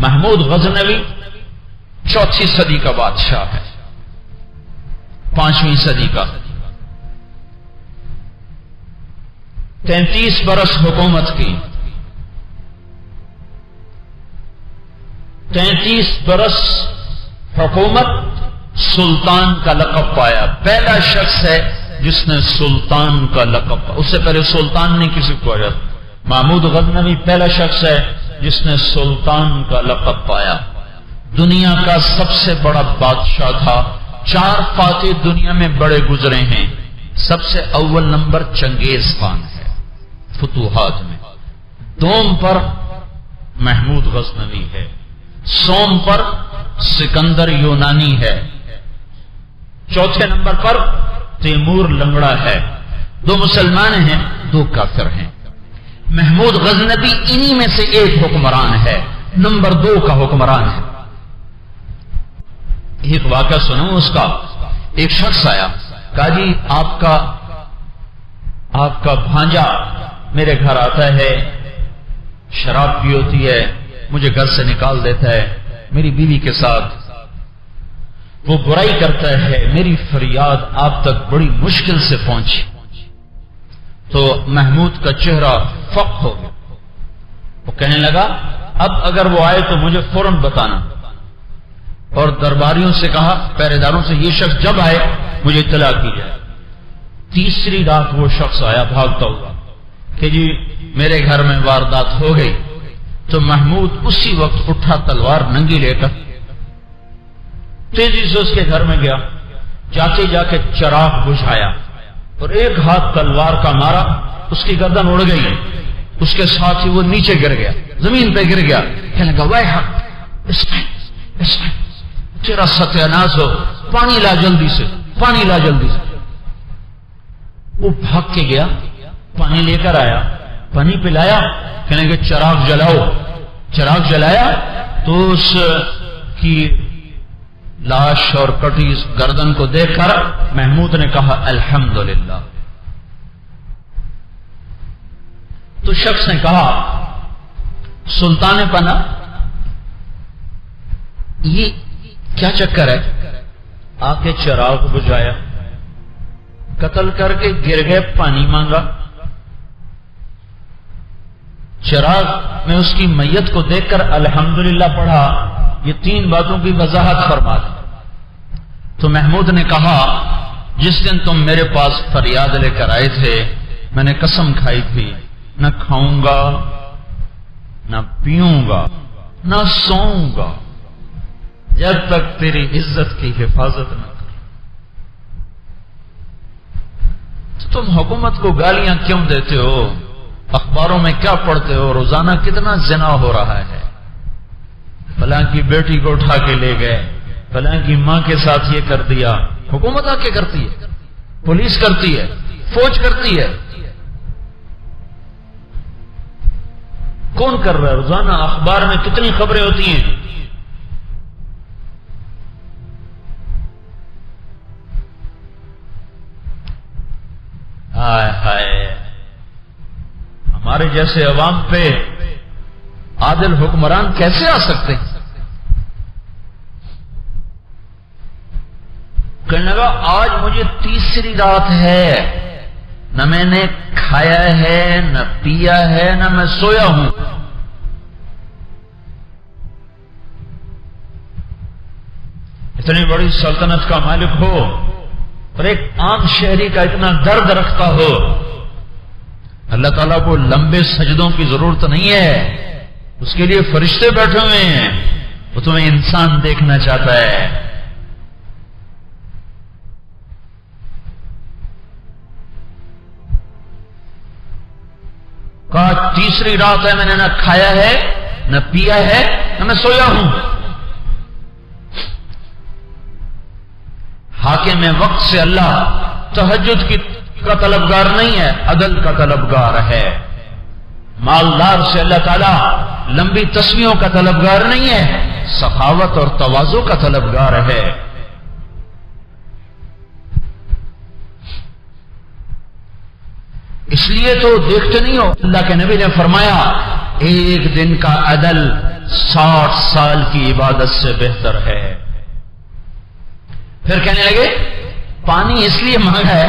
محمود غزنوی 4 صدی کا بادشاہ ہے، 5ویں صدی کا، 33 برس حکومت کی، 33 برس حکومت، سلطان کا لقب پایا، پہلا شخص ہے جس نے سلطان کا لقب پایا، اس سے پہلے سلطان نہیں کسی کو پایا، محمود غزنوی پہلا شخص ہے جس نے سلطان کا لقب پایا، دنیا کا سب سے بڑا بادشاہ تھا، 4 فاتح دنیا میں بڑے گزرے ہیں، سب سے اول نمبر چنگیز خان ہے فتوحات میں، دوم پر محمود غزنوی ہے، سوم پر سکندر یونانی ہے، چوتھے نمبر پر تیمور لنگڑا ہے، 2 مسلمان ہیں 2 کافر ہیں، محمود غزنوی انہی میں سے ایک حکمران ہے، نمبر 2 کا حکمران ہے۔ ایک واقعہ سنو اس کا، ایک شخص آیا، کہا جی آپ کا بھانجا میرے گھر آتا ہے، شراب پی ہوتی ہے، مجھے گھر سے نکال دیتا ہے، میری بیوی کے ساتھ وہ برائی کرتا ہے، میری فریاد آپ تک بڑی مشکل سے پہنچی۔ تو محمود کا چہرہ فق ہو گیا، وہ کہنے لگا اب اگر وہ آئے تو مجھے فوراً بتانا، اور درباریوں سے کہا، پہرے داروں سے، یہ شخص جب آئے مجھے اطلاع کی جائے۔ تیسری رات وہ شخص آیا بھاگتا ہوا کہ جی میرے گھر میں واردات ہو گئی، تو محمود اسی وقت اٹھا تلوار ننگی لے کر تیزی سے اس کے گھر میں گیا، جاتے جا کے چراغ بجھایا اور ایک ہاتھ تلوار کا مارا، اس کی گردن اڑ گئی، اس کے ساتھ ہی وہ نیچے گر گیا، زمین پہ گر گیا، کہنے لگا وائے حق اس میں تیرا ستیہ ناز ہو، پانی لا جلدی سے، پانی لا جلدی سے۔ وہ بھاگ کے گیا، پانی لے کر آیا، پانی پلایا، کہنے کہ چراغ جلاؤ، چراغ جلایا تو اس کی لاش اور کٹی گردن کو دیکھ کر محمود نے کہا الحمدللہ۔ تو شخص نے کہا سلطان پنا یہ کیا چکر ہے، آ کے چراغ بجھایا، قتل کر کے گر گئے، پانی مانگا، چراغ میں اس کی میت کو دیکھ کر الحمدللہ پڑھا، یہ 3 باتوں کی وضاحت فرما دی۔ تو محمود نے کہا جس دن تم میرے پاس فریاد لے کر آئے تھے میں نے قسم کھائی تھی نہ کھاؤں گا نہ پیوں گا نہ سوؤں گا جب تک تیری عزت کی حفاظت نہ کروں۔ تو تم حکومت کو گالیاں کیوں دیتے ہو، اخباروں میں کیا پڑھتے ہو، روزانہ کتنا زنا ہو رہا ہے، فلاں کی بیٹی کو اٹھا کے لے گئے، فلاں کی ماں کے ساتھ یہ کر دیا۔ حکومت آ کے کرتی ہے، پولیس کرتی ہے، فوج کرتی ہے، کون کر رہا ہے؟ روزانہ اخبار میں کتنی خبریں ہوتی ہیں۔ ہائے ہائے، ہمارے جیسے عوام پہ عادل حکمران کیسے آ سکتے ہیں؟ کہنے لگا آج مجھے 3ری رات ہے، نہ میں نے کھایا ہے نہ پیا ہے نہ میں سویا ہوں۔ اتنی بڑی سلطنت کا مالک ہو اور ایک عام شہری کا اتنا درد رکھتا ہو، اللہ تعالیٰ کو لمبے سجدوں کی ضرورت نہیں ہے، اس کے لیے فرشتے بیٹھے ہوئے ہیں، وہ تمہیں انسان دیکھنا چاہتا ہے۔ کہا 3ری رات ہے، میں نے نہ کھایا ہے نہ پیا ہے نہ میں سویا ہوں۔ حاکم وقت سے اللہ تہجد کا طلبگار نہیں ہے، عدل کا طلبگار ہے۔ مالدار سے اللہ تعالیٰ لمبی تسبیحوں کا طلبگار نہیں ہے، سخاوت اور تواضع کا طلبگار ہے۔ اس لیے تو دیکھتے نہیں ہو، اللہ کے نبی نے فرمایا ایک دن کا عدل 60 سال کی عبادت سے بہتر ہے۔ پھر کہنے لگے پانی اس لیے مانگا ہے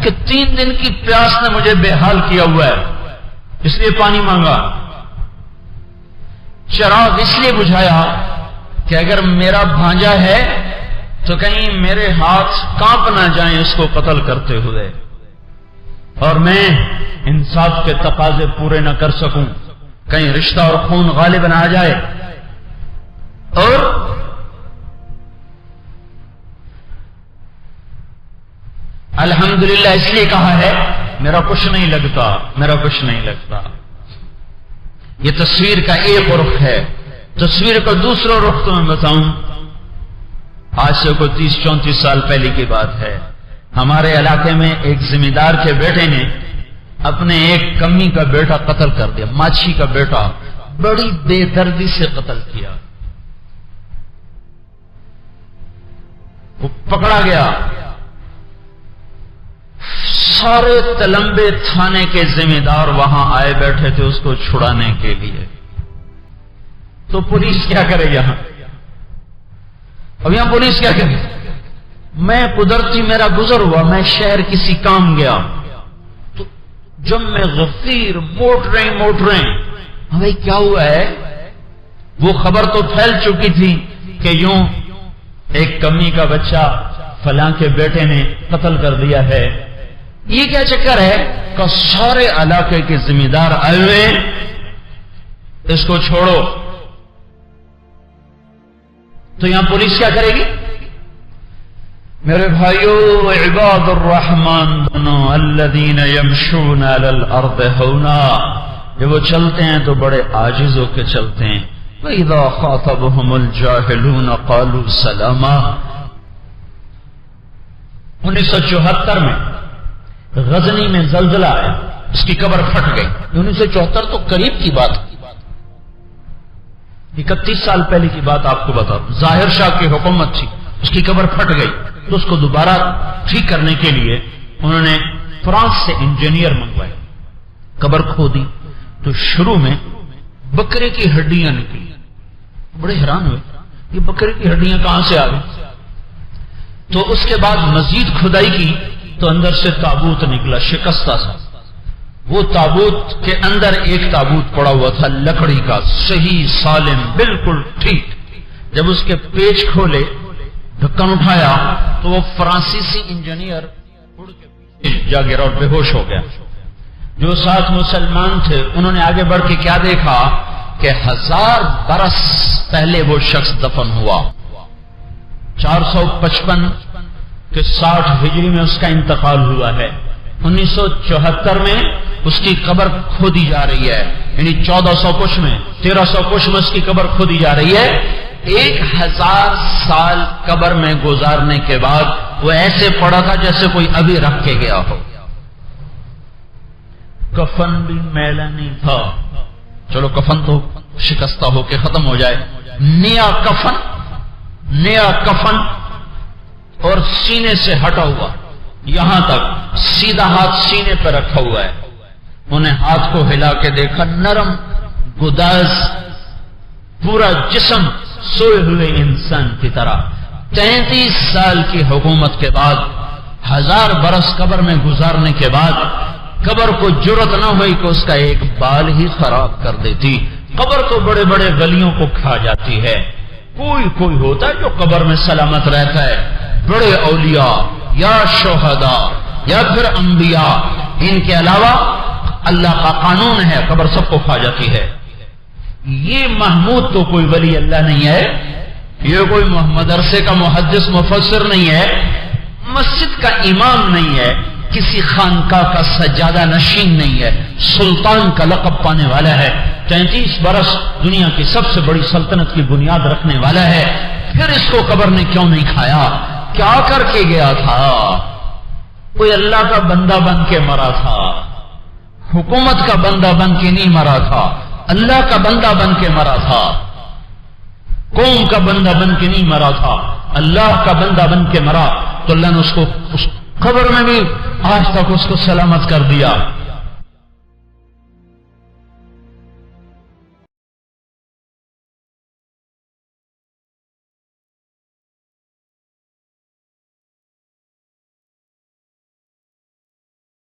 کہ 3 دن کی پیاس نے مجھے بے حال کیا ہوا ہے، اس لیے پانی مانگا۔ چراغ اس لیے بجھایا کہ اگر میرا بھانجا ہے تو کہیں میرے ہاتھ کانپ نہ جائیں اس کو قتل کرتے ہوئے، اور میں انصاف کے تقاضے پورے نہ کر سکوں، کہیں رشتہ اور خون غالب نہ آ جائے۔ اور الحمدللہ اس لیے کہا ہے میرا کچھ نہیں لگتا، میرا کچھ نہیں لگتا۔ یہ تصویر کا ایک رخ ہے۔ تصویر کا دوسرا رخ تو میں بتاؤں، آج سے کوئی 30-34 سال پہلے کی بات ہے، ہمارے علاقے میں ایک زمیندار کے بیٹے نے اپنے ایک کمی کا بیٹا قتل کر دیا، ماچھی کا بیٹا، بڑی بے دردی سے قتل کیا۔ وہ پکڑا گیا، سارے تلمبے تھانے کے ذمہ دار وہاں آئے بیٹھے تھے اس کو چھڑانے کے لیے۔ تو پولیس کیا کرے یہاں؟ اب یہاں پولیس کیا کرے؟ میں قدرتی میرا گزر ہوا، میں شہر کسی کام گیا تو جب میں غفیر موٹریں بھائی کیا ہوا ہے؟ وہ خبر تو پھیل چکی تھی کہ یوں ایک کمی کا بچہ فلاں کے بیٹے نے قتل کر دیا ہے۔ یہ کیا چکر ہے کہ سارے علاقے کے ذمہ دار آئے ہوئے، اس کو چھوڑو۔ تو یہاں پولیس کیا کرے گی؟ میرے بھائیو، عباد الرحمن دونوں الذین یمشون علی الارض ہونا، جب وہ چلتے ہیں تو بڑے عاجز ہو کے چلتے ہیں۔ وَإِذَا خَاطَبَهُمُ الْجَاهِلُونَ قَالُوا سَلَامًا۔ 1974 میں غزنی میں زلزلہ آیا، اس کی قبر پھٹ گئی۔ 1974 تو قریب کی بات، 31 سال پہلے کی بات آپ کو بتا رہا ہوں۔ ظاہر شاہ کی حکومت تھی، اس کی قبر پھٹ گئی تو اس کو دوبارہ ٹھیک کرنے کے لیے انہوں نے فرانس سے انجینئر منگوائے، قبر کھودی تو شروع میں بکرے کی ہڈیاں نکلی۔ بڑے حیران ہوئے یہ بکرے کی ہڈیاں کہاں سے آ گئی؟ تو اس کے بعد مزید کھدائی کی تو اندر سے تابوت نکلا شکستہ سا۔ وہ تابوت کے اندر ایک تابوت پڑا ہوا تھا لکڑی کا، صحیح سالم بالکل ٹھیک۔ جب اس کے پیچ کھولے، ڈھکن اٹھایا تو وہ فرانسیسی انجینئر اڑ کے پیچھے جا گرا اور بے ہوش ہو گیا۔ جو ساتھ مسلمان تھے انہوں نے آگے بڑھ کے کیا دیکھا کہ 1000 برس پہلے وہ شخص دفن ہوا۔ 455 کے 60 ہجری میں اس کا انتقال ہوا ہے۔ 1974 میں اس کی قبر کھودی جا رہی ہے، یعنی 1400 کچھ میں 1300 کچھ میں اس کی قبر کھودی جا رہی ہے۔ 1000 سال قبر میں گزارنے کے بعد وہ ایسے پڑا تھا جیسے کوئی ابھی رکھ کے گیا ہو، کفن بھی میلا نہیں تھا۔ چلو کفن تو شکستہ ہو کے ختم ہو جائے، نیا کفن اور سینے سے ہٹا ہوا، یہاں تک سیدھا ہاتھ سینے پہ رکھا ہوا ہے۔ انہیں ہاتھ کو ہلا کے دیکھا، نرم گداز، پورا جسم سوئے ہوئے انسان کی طرح۔ 33 سال کی حکومت کے بعد، 1000 برس قبر میں گزارنے کے بعد قبر کو جرت نہ ہوئی کہ اس کا ایک بال ہی خراب کر دیتی۔ قبر تو بڑے بڑے گلیوں کو کھا جاتی ہے، کوئی ہوتا ہے جو قبر میں سلامت رہتا ہے، بڑے اولیاء یا شہداء یا پھر انبیاء، ان کے علاوہ اللہ کا قانون ہے قبر سب کو کھا جاتی ہے۔ یہ محمود تو کوئی ولی اللہ نہیں ہے، یہ کوئی مدرسے کا محدث مفسر نہیں ہے، مسجد کا امام نہیں ہے، کسی خانقاہ کا سجادہ نشین نہیں ہے، سلطان کا لقب پانے والا ہے، 33 برس دنیا کی سب سے بڑی سلطنت کی بنیاد رکھنے والا ہے۔ پھر اس کو قبر نے کیوں نہیں کھایا؟ کیا کر کے گیا تھا؟ کوئی اللہ کا بندہ بن کے مرا تھا، حکومت کا بندہ بن کے نہیں مرا تھا، اللہ کا بندہ بن کے مرا تھا، قوم کا بندہ بن کے نہیں مرا تھا، اللہ کا بندہ بن کے مرا تو اللہ نے اس کو اس قبر میں بھی آج تک اس کو سلامت کر دیا۔